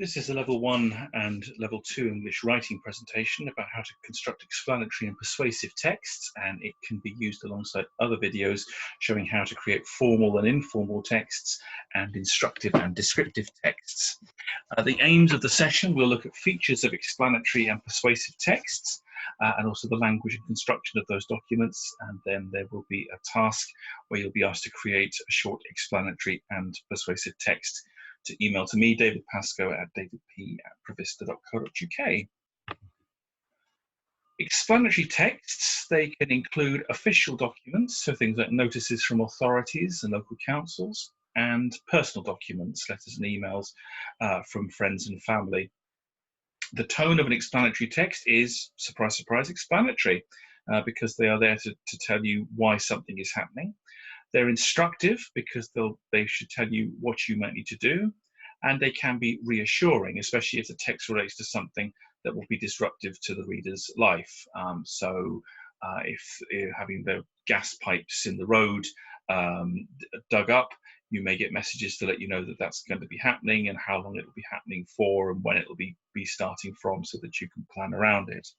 This is a level 1 and level 2 English writing presentation about how to construct explanatory and persuasive texts, and it can be used alongside other videos showing how to create formal and informal texts and instructive and descriptive texts. The aims of the session: we'll look at features of explanatory and persuasive texts, and also the language and construction of those documents, and then there will be a task where you'll be asked to create a short explanatory and persuasive text to email to me, David Pascoe, at davidp@provista.co.uk. Explanatory texts, they can include official documents, so things like notices from authorities and local councils, and personal documents, letters and emails from friends and family. The tone of an explanatory text is, surprise, surprise, explanatory, because they are there to tell you why something is happening. They're instructive because they should tell you what you might need to do, and they can be reassuring, especially if the text relates to something that will be disruptive to the reader's life. If you're having the gas pipes in the road dug up, you may get messages to let you know that that's going to be happening and how long it will be happening for and when it will be starting from, so that you can plan around it.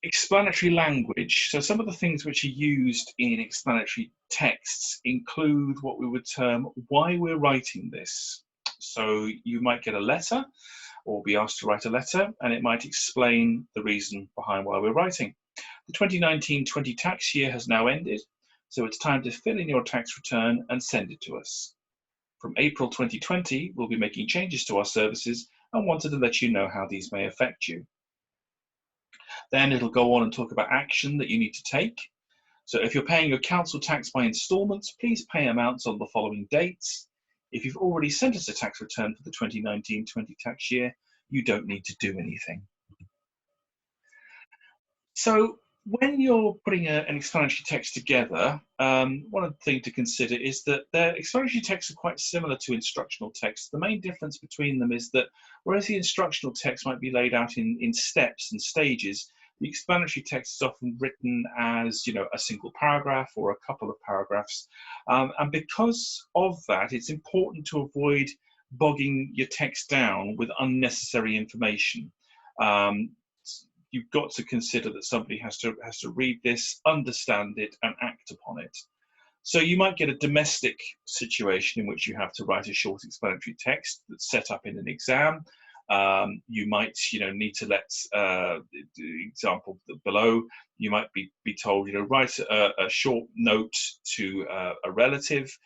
Explanatory language. So some of the things which are used in explanatory texts include what we would term why we're writing this. So you might get a letter or be asked to write a letter, and it might explain the reason behind why we're writing. The 2019-20 tax year has now ended, so it's time to fill in your tax return and send it to us. From April 2020, we'll be making changes to our services and wanted to let you know how these may affect you. Then it'll go on and talk about action that you need to take. So if you're paying your council tax by instalments, please pay amounts on the following dates. If you've already sent us a tax return for the 2019-20 tax year, you don't need to do anything. So when you're putting an explanatory text together, one of the things to consider is that their explanatory texts are quite similar to instructional texts. The main difference between them is that whereas the instructional text might be laid out in steps and stages, the explanatory text is often written as, a single paragraph or a couple of paragraphs. And because of that, it's important to avoid bogging your text down with unnecessary information. You've got to consider that somebody has to read this, understand it, and act upon it. So you might get a domestic situation in which you have to write a short explanatory text that's set up in an exam. You might, need to let the example below. You might be told, write a short note to a relative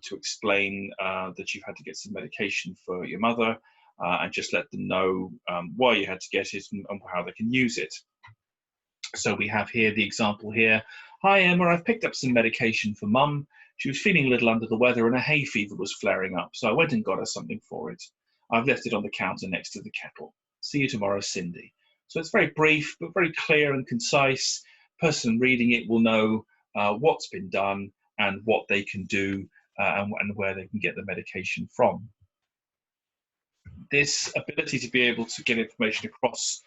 to explain that you've had to get some medication for your mother. And just let them know why you had to get it and how they can use it. So we have here the example here. Hi Emma, I've picked up some medication for Mum. She was feeling a little under the weather and a hay fever was flaring up, so I went and got her something for it. I've left it on the counter next to the kettle. See you tomorrow, Cindy. So it's very brief, but very clear and concise. Person reading it will know what's been done and what they can do and where they can get the medication from. This ability to be able to get information across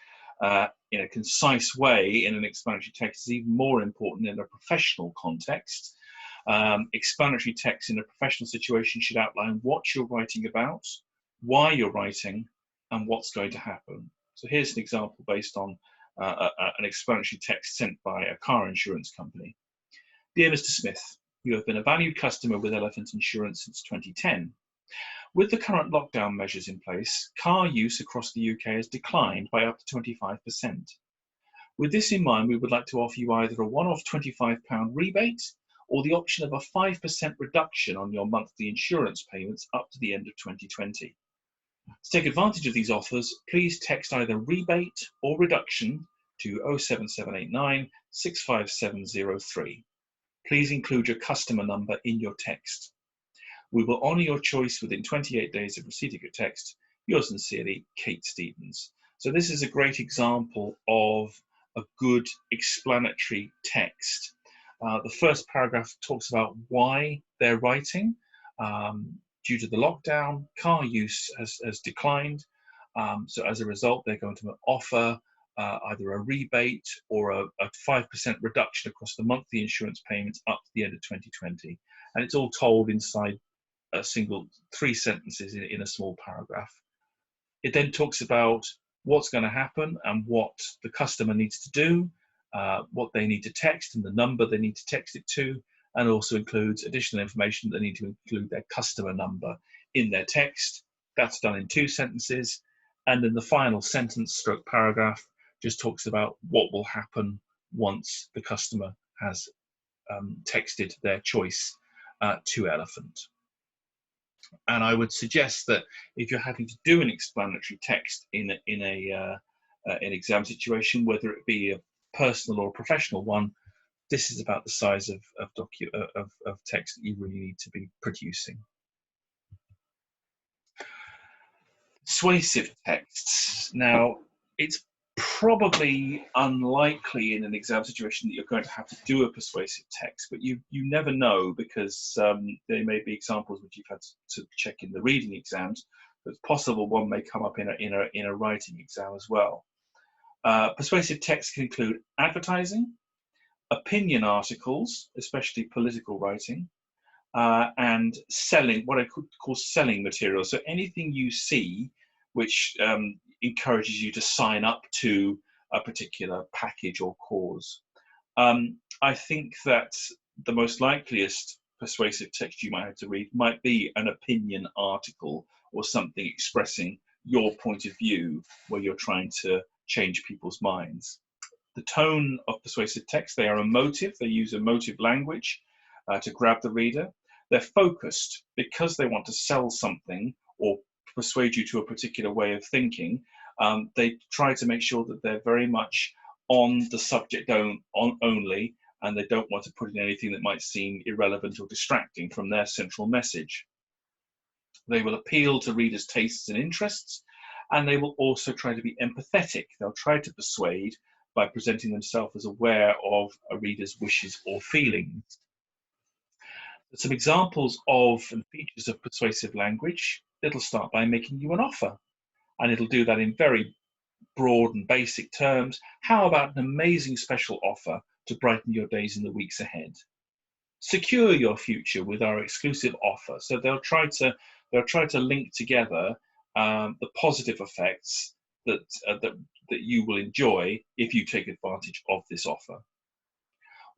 in a concise way in an explanatory text is even more important in a professional context. Explanatory text in a professional situation should outline what you're writing about, why you're writing, and what's going to happen. So here's an example based on an explanatory text sent by a car insurance company. Dear Mr. Smith, you have been a valued customer with Elephant Insurance since 2010. With the current lockdown measures in place, car use across the UK has declined by up to 25%. With this in mind, we would like to offer you either a one-off £25 rebate or the option of a 5% reduction on your monthly insurance payments up to the end of 2020. To take advantage of these offers, please text either rebate or reduction to 07789 65703. Please include your customer number in your text. We will honour your choice within 28 days of receipt of your text. Yours sincerely, Kate Stevens. So this is a great example of a good explanatory text. The first paragraph talks about why they're writing. Due to the lockdown, car use has declined. So as a result, they're going to offer either a rebate or a 5% reduction across the monthly insurance payments up to the end of 2020. And it's all told inside a single 3 sentences in a small paragraph. It then talks about what's going to happen and what the customer needs to do, what they need to text and the number they need to text it to, and also includes additional information. They need to include their customer number in their text. That's done in 2 sentences. And then the final sentence stroke paragraph just talks about what will happen once the customer has texted their choice to Elephant. And I would suggest that if you're having to do an explanatory text in an exam situation, whether it be a personal or a professional one, this is about the size of text that you really need to be producing. Persuasive texts. Now, it's probably unlikely in an exam situation that you're going to have to do a persuasive text, but you never know, because there may be examples which you've had to check in the reading exams. But it's possible one may come up in a writing exam as well. Persuasive text can include advertising, opinion articles, especially political writing, and selling, what I could call selling material. So anything you see which encourages you to sign up to a particular package or cause. I think that the most likeliest persuasive text you might have to read might be an opinion article or something expressing your point of view where you're trying to change people's minds. The tone of persuasive text, they are emotive, they use emotive language to grab the reader. They're focused because they want to sell something or persuade you to a particular way of thinking. They try to make sure that they're very much on the subject only, and they don't want to put in anything that might seem irrelevant or distracting from their central message. They will appeal to readers' tastes and interests, and they will also try to be empathetic. They'll try to persuade by presenting themselves as aware of a reader's wishes or feelings. Some examples of and features of persuasive language: it'll start by making you an offer, and it'll do that in very broad and basic terms. How about an amazing special offer to brighten your days in the weeks ahead? Secure your future with our exclusive offer. So they'll try to link together the positive effects that you will enjoy if you take advantage of this offer.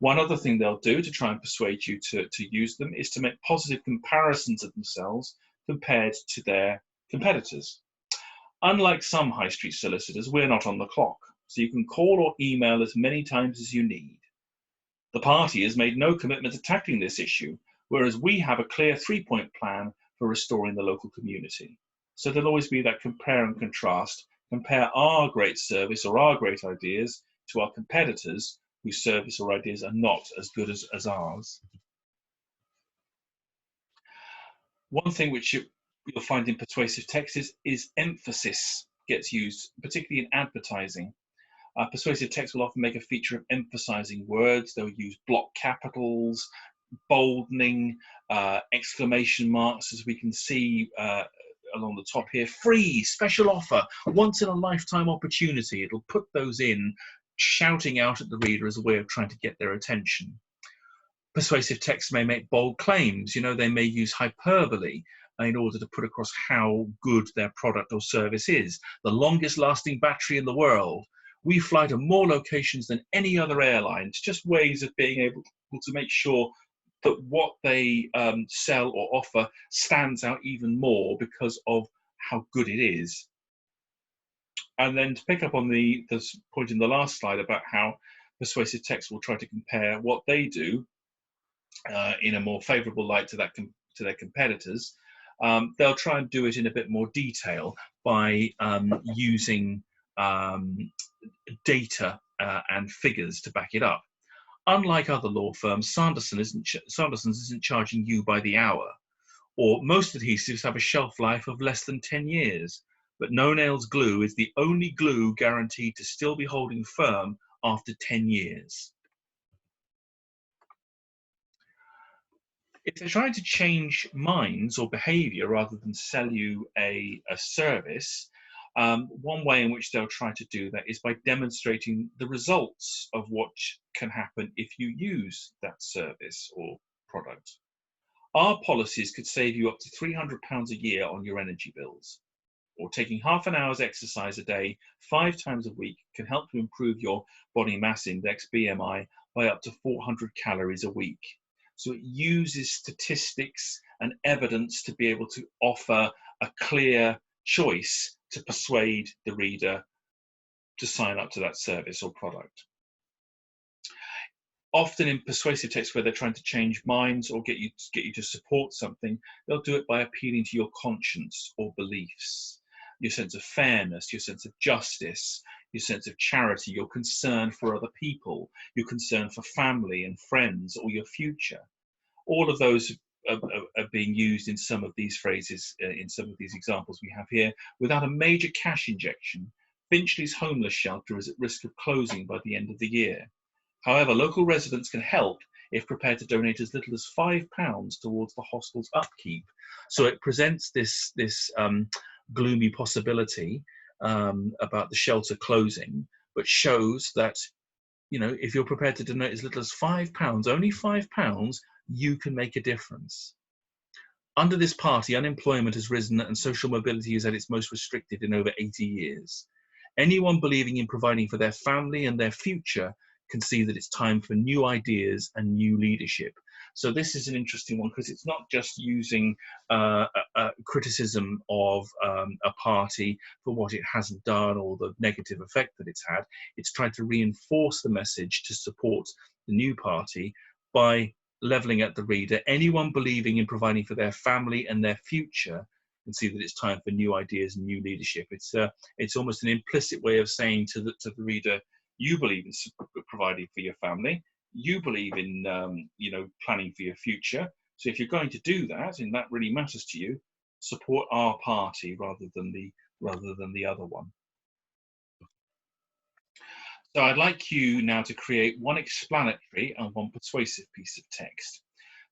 One other thing they'll do to try and persuade you to use them is to make positive comparisons of themselves compared to their competitors. Unlike some high street solicitors, we're not on the clock, so you can call or email as many times as you need. The party has made no commitment to tackling this issue, whereas we have a clear 3-point plan for restoring the local community. So there'll always be that compare and contrast. Compare our great service or our great ideas to our competitors whose service or ideas are not as good as ours. One thing which you'll find in persuasive text is emphasis gets used, particularly in advertising. Persuasive text will often make a feature of emphasizing words. They'll use block capitals, boldening, exclamation marks, as we can see along the top here. Free, special offer, once in a lifetime opportunity. It'll put those in, shouting out at the reader as a way of trying to get their attention. Persuasive text may make bold claims. They may use hyperbole in order to put across how good their product or service is. The longest lasting battery in the world. We fly to more locations than any other airline. It's just ways of being able to make sure that what they sell or offer stands out even more because of how good it is. And then to pick up on the point in the last slide about how persuasive text will try to compare what they do in a more favorable light to their competitors, they'll try and do it in a bit more detail by using data and figures to back it up. Unlike other law firms, Sanderson's isn't charging you by the hour, or most adhesives have a shelf life of less than 10 years, but No Nails glue is the only glue guaranteed to still be holding firm after 10 years. If they're trying to change minds or behavior rather than sell you a service, one way in which they'll try to do that is by demonstrating the results of what can happen if you use that service or product. Our policies could save you up to £300 a year on your energy bills. Or taking half an hour's exercise a day, 5 times a week, can help to improve your body mass index, BMI, by up to 400 calories a week. So it uses statistics and evidence to be able to offer a clear choice to persuade the reader to sign up to that service or product. Often in persuasive text where they're trying to change minds or get you to support something, they'll do it by appealing to your conscience or beliefs, your sense of fairness, your sense of justice, your sense of charity, your concern for other people, your concern for family and friends or your future. All of those are being used in some of these phrases, in some of these examples we have here. Without a major cash injection, Finchley's homeless shelter is at risk of closing by the end of the year. However, local residents can help if prepared to donate as little as £5 towards the hostel's upkeep. So it presents this gloomy possibility about the shelter closing, but shows that, you know, if you're prepared to donate as little as £5, only £5, you can make a difference. Under this party, unemployment has risen and social mobility is at its most restricted in over 80 years. Anyone believing in providing for their family and their future can see that it's time for new ideas and new leadership. So this is an interesting one because it's not just using a criticism of a party for what it hasn't done or the negative effect that it's had. It's trying to reinforce the message to support the new party by levelling at the reader. Anyone believing in providing for their family and their future can see that it's time for new ideas and new leadership. It's almost an implicit way of saying to the reader, you believe in providing for your family, you believe in planning for your future. So if you're going to do that and that really matters to you, support our party rather than the other one. So I'd like you now to create one explanatory and one persuasive piece of text.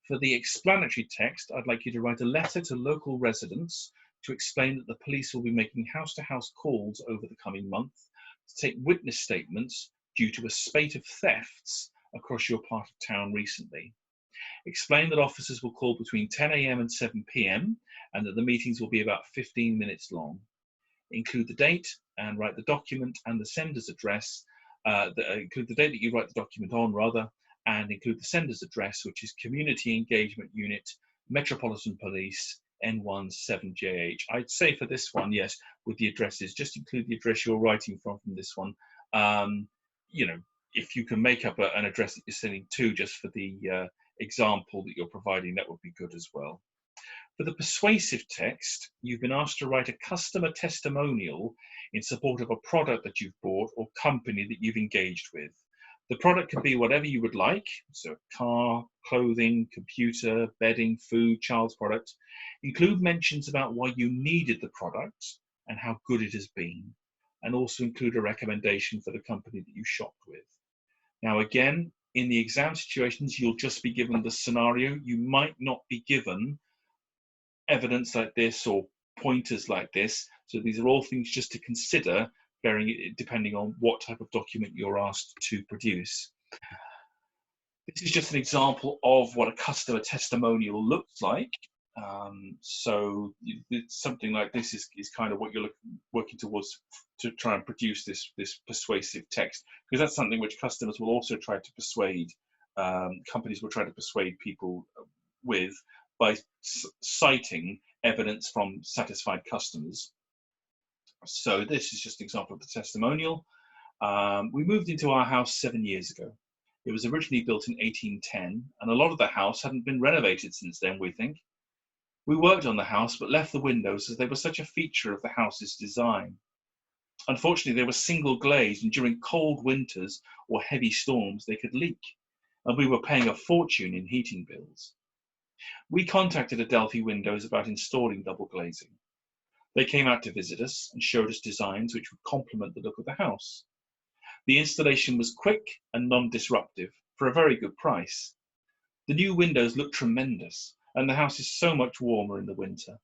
For the explanatory text, I'd like you to write a letter to local residents to explain that the police will be making house-to-house calls over the coming month to take witness statements due to a spate of thefts across your part of town recently. Explain that officers will call between 10 AM and 7 PM and that the meetings will be about 15 minutes long. Include the date and write the document and the sender's address. Include the date that you write the document on, rather, and include the sender's address, which is Community Engagement Unit, Metropolitan Police, N17JH. I'd say for this one, yes, with the addresses, just include the address you're writing from this one. If you can make up an address that you're sending to just for the example that you're providing, that would be good as well. For the persuasive text, you've been asked to write a customer testimonial in support of a product that you've bought or company that you've engaged with. The product can be whatever you would like, so car, clothing, computer, bedding, food, child's product. Include mentions about why you needed the product and how good it has been, and also include a recommendation for the company that you shopped with. Now again, in the exam situations, you'll just be given the scenario. You might not be given evidence like this or pointers like this. So these are all things just to consider, depending on what type of document you're asked to produce. This is just an example of what a customer testimonial looks like. So something like this is kind of what you're working towards to try and produce this persuasive text, because that's something which customers will also try to persuade, companies will try to persuade people with by citing evidence from satisfied customers. So this is just an example of the testimonial. We moved into our house 7 years ago. It was originally built in 1810, and a lot of the house hadn't been renovated since then, we think. We worked on the house, but left the windows as they were such a feature of the house's design. Unfortunately, they were single glazed, and during cold winters or heavy storms, they could leak, and we were paying a fortune in heating bills. We contacted Adelphi Windows about installing double glazing. They came out to visit us and showed us designs which would complement the look of the house. The installation was quick and non-disruptive for a very good price. The new windows look tremendous, and the house is so much warmer in the winter.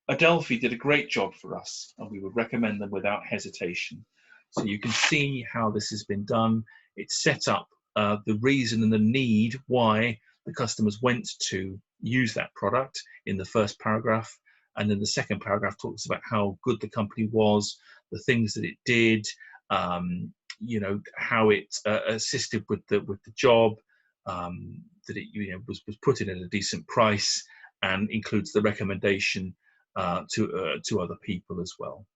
Adelphi did a great job for us, and we would recommend them without hesitation. So you can see how this has been done. It's set up the reason and the need why the customers went to use that product in the first paragraph. And then the second paragraph talks about how good the company was, the things that it did, you know, how it assisted with the job, that it, you know, was put in at a decent price, and includes the recommendation to other people as well.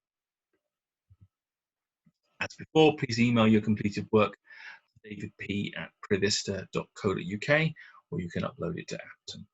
As before, please email your completed work to davidp@prevista.co.uk, or you can upload it to Apton.